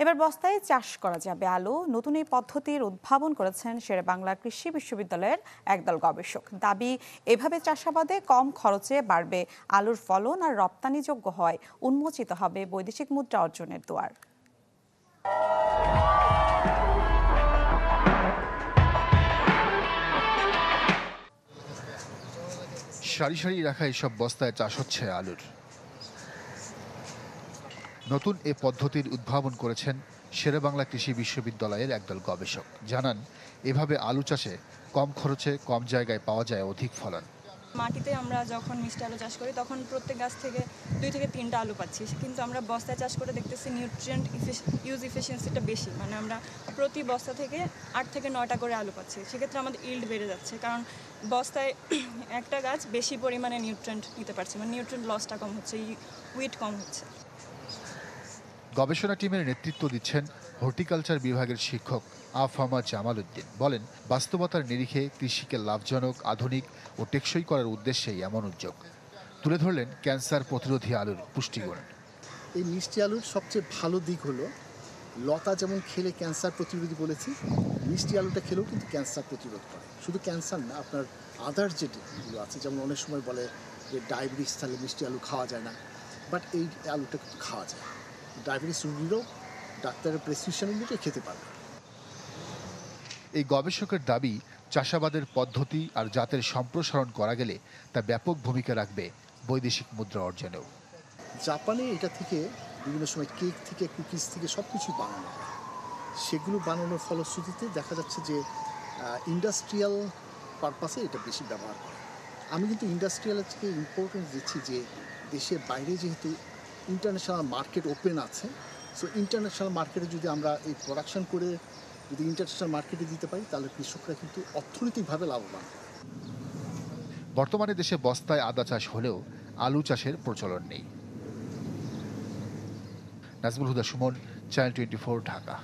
এবার বস্তায় চাষ করা যাবে আলু। নতুন এই পদ্ধতির উদ্ভাবন করেছেন শেরেবাংলা কৃষি বিশ্ববিদ্যালয়ের একদল গবেষক। দাবি, এভাবে চাষাবাদে কম খরচে বাড়বে আলুর ফলন আর রপ্তানিযোগ্য হয় উন্মোচিত হবে বৈদেশিক মুদ্রা অর্জনের দুয়ার। সারি সারি রাখা এসব বস্তায় চাষ হচ্ছে আলুর। নতুন এ পদ্ধতির উদ্ভাবন করেছেন শেরেবাংলা কৃষি বিশ্ববিদ্যালয়ের একদল গবেষক। জানান, এভাবে আলু চাষে কম খরচে কম জায়গায় পাওয়া যায় অধিক ফলন। মাটিতে আমরা যখন মিষ্টি আলু চাষ করি তখন প্রত্যেক গাছ থেকে 2 থেকে 3টা আলু পাচ্ছি, কিন্তু আমরা বস্তায় চাষ করে দেখতেছি নিউট্রিয়েন্ট ইউজ এফিসিয়েন্সিটা বেশি, মানে আমরা প্রতি বস্তা থেকে 8 থেকে 9টা করে আলু পাচ্ছি। সেক্ষেত্রে আমাদের ইল্ড বেড়ে যাচ্ছে, কারণ বস্তায় একটা গাছ বেশি পরিমাণে নিউট্রিয়েন্ট নিতে পারছে, মানে নিউট্রিয়েন্ট লসটা কম হচ্ছে, উইট কম হচ্ছে। গবেষণা টিমের নেতৃত্ব দিচ্ছেন হর্টিকালচার বিভাগের শিক্ষক আফামা জামাল উদ্দিন। বলেন, বাস্তবতার নিরিখে কৃষিকে লাভজনক, আধুনিক ও টেকসই করার উদ্দেশ্যেই এমন উদ্যোগ। তুলে ধরলেন ক্যান্সার প্রতিরোধী আলুর পুষ্টিগুণ। এই মিষ্টি আলুর সবচেয়ে ভালো দিক হলো, লতা যেমন খেলে ক্যান্সার প্রতিরোধী বলেছি, মিষ্টি আলুটা খেলেও কিন্তু ক্যান্সার প্রতিরোধ করে। শুধু ক্যান্সার না, আপনার আদার যেগুলো আছে, যেমন অনেক সময় বলে যে ডায়াবেটিস থাকলে মিষ্টি আলু খাওয়া যায় না, বাট এই আলুটা কিন্তু খাওয়া যায়। ডায়াবেটিস রোগীরাও ডাক্তারের প্রেসক্রিপশন অনুযায়ী খেতে পারবে। এই গবেষকের দাবি, চাষাবাদের পদ্ধতি আর জাতের সম্প্রসারণ করা গেলে তা ব্যাপক ভূমিকা রাখবে বৈদেশিক মুদ্রা অর্জনেও। জাপানে এটা থেকে বিভিন্ন সময় কেক থেকে কুকিজ থেকে সব কিছুই বানানো হয়। সেগুলো বানানোর ফলশ্রুতিতে দেখা যাচ্ছে যে ইন্ডাস্ট্রিয়াল পারপাসে এটা বেশি ব্যবহার করে। আমি কিন্তু ইন্ডাস্ট্রিয়ালের থেকে ইম্পর্টেন্স দিচ্ছি যে দেশের বাইরে যেহেতু ইন্টারন্যাশনাল মার্কেট ওপেন আছে, সো ইন্টারন্যাশনাল মার্কেটে যদি আমরা এই প্রোডাকশন করে যদি ইন্টারন্যাশনাল মার্কেটে দিতে পারি, তাহলে কৃষকরা কিন্তু অর্থনৈতিকভাবে লাভবান। বর্তমানে দেশে বস্তায় আদা চাষ হলেও আলু চাষের প্রচলন নেই। নাজমুল হুদা সুমন, চ্যানেল 24, ঢাকা।